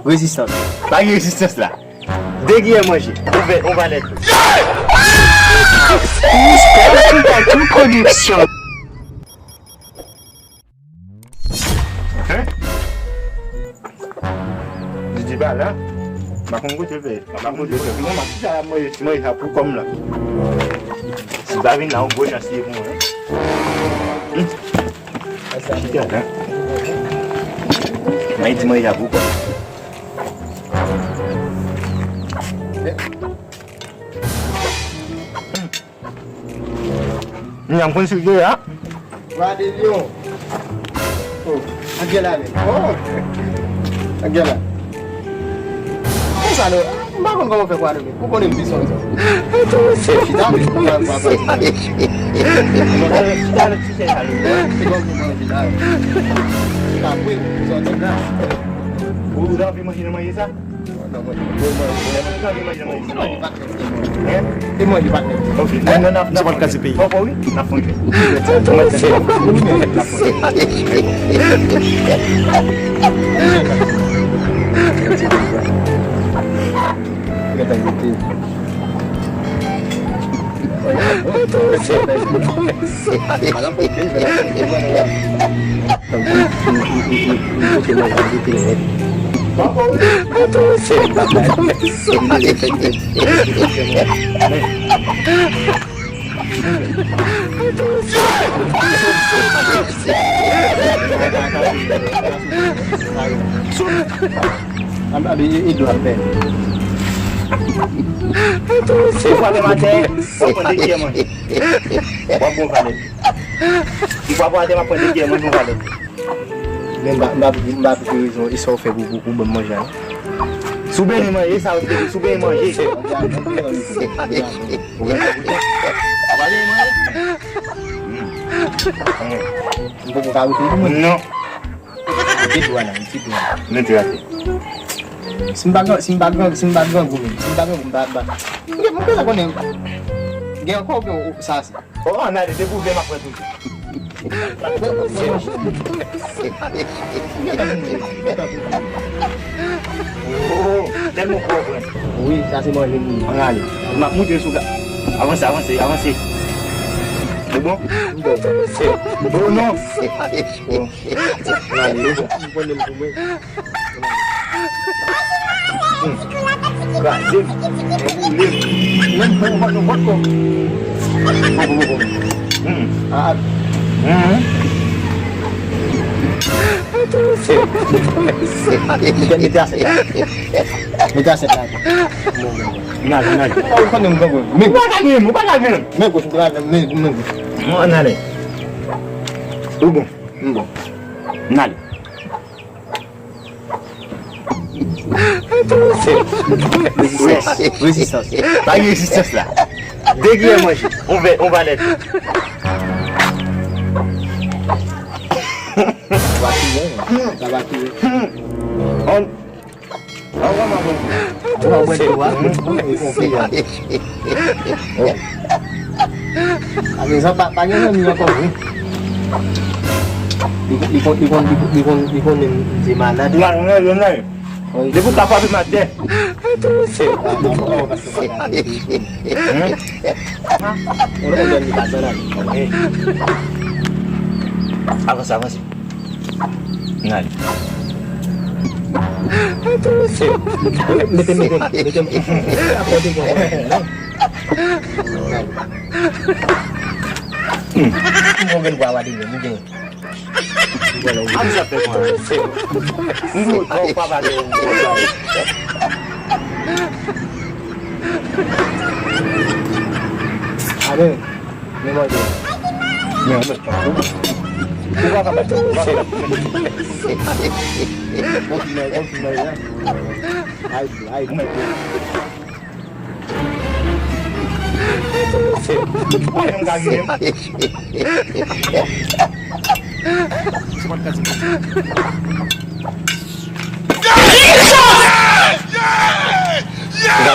Résistance. Pas de résistance là. Dès qu'il y a mangé, on va l'être. Production. Je dis pas là. Ma congo te fait. Ma congo te fait. Moi, moi, il a pour comme là. Si Bavin là, on peut chasser pour moi. C'est bien là. Moi, il a pour comme. Ni yang pun sudah ya. Wadi Lyon. Oh, Angela ni. Oh. Angela. Masa lo, mbak kau fẹ́ kwa ni. Kau ni bisa itu. Itu sih. Kita ni kau apa apa. Kita ni sih selalu. Kita kau kita. Kita pun so tengah. Udah pergi mana mana isa? Timur di Batman. Okey. Nak Cepat kasih pi. Apa ni? Nak phone. Kita gitu. Kalau pergi ambil itu apa? Siapa yang mati? Siapa yang dia mati? Siapa yang mati? Siapa yang mati? Dia mati. Mbak iso fait beaucoup de manger. Soubé ni manger ça, soubé manger. Beaucoup kau tu Non. itu dua. Nanti lagi. Simbago gumi. Mbak. Mungkin aku ni. Dia kau sas. Oh, on a des déboulés ma pointe. Oh, tellement problème. Oui, ça c'est moi ni. Allez, mak mu dia suka. Avance. C'est bon? Oh non. Kita set lagi. Nah. Kau kan yang bagus. Bukan lagi. Aku sudah minggu. Mau nale. Tunggu. Nale. Résistance. Pas de résistance là. Dès qu'il y a mangé, on va l'être. Abis apa tanya ni apa ni? Ikon di mana? Nale. Dia buka apa di mati? Orang udah di pasaran. Apa sih? Nale. Betul. Apa dia? Mungkin bawa dia mungkin. Apa sampai kau? Ini kau apa dia? Ada. Memang dia. Buka apa? Ai. Yang kaget. Cepat kasih pi. Gak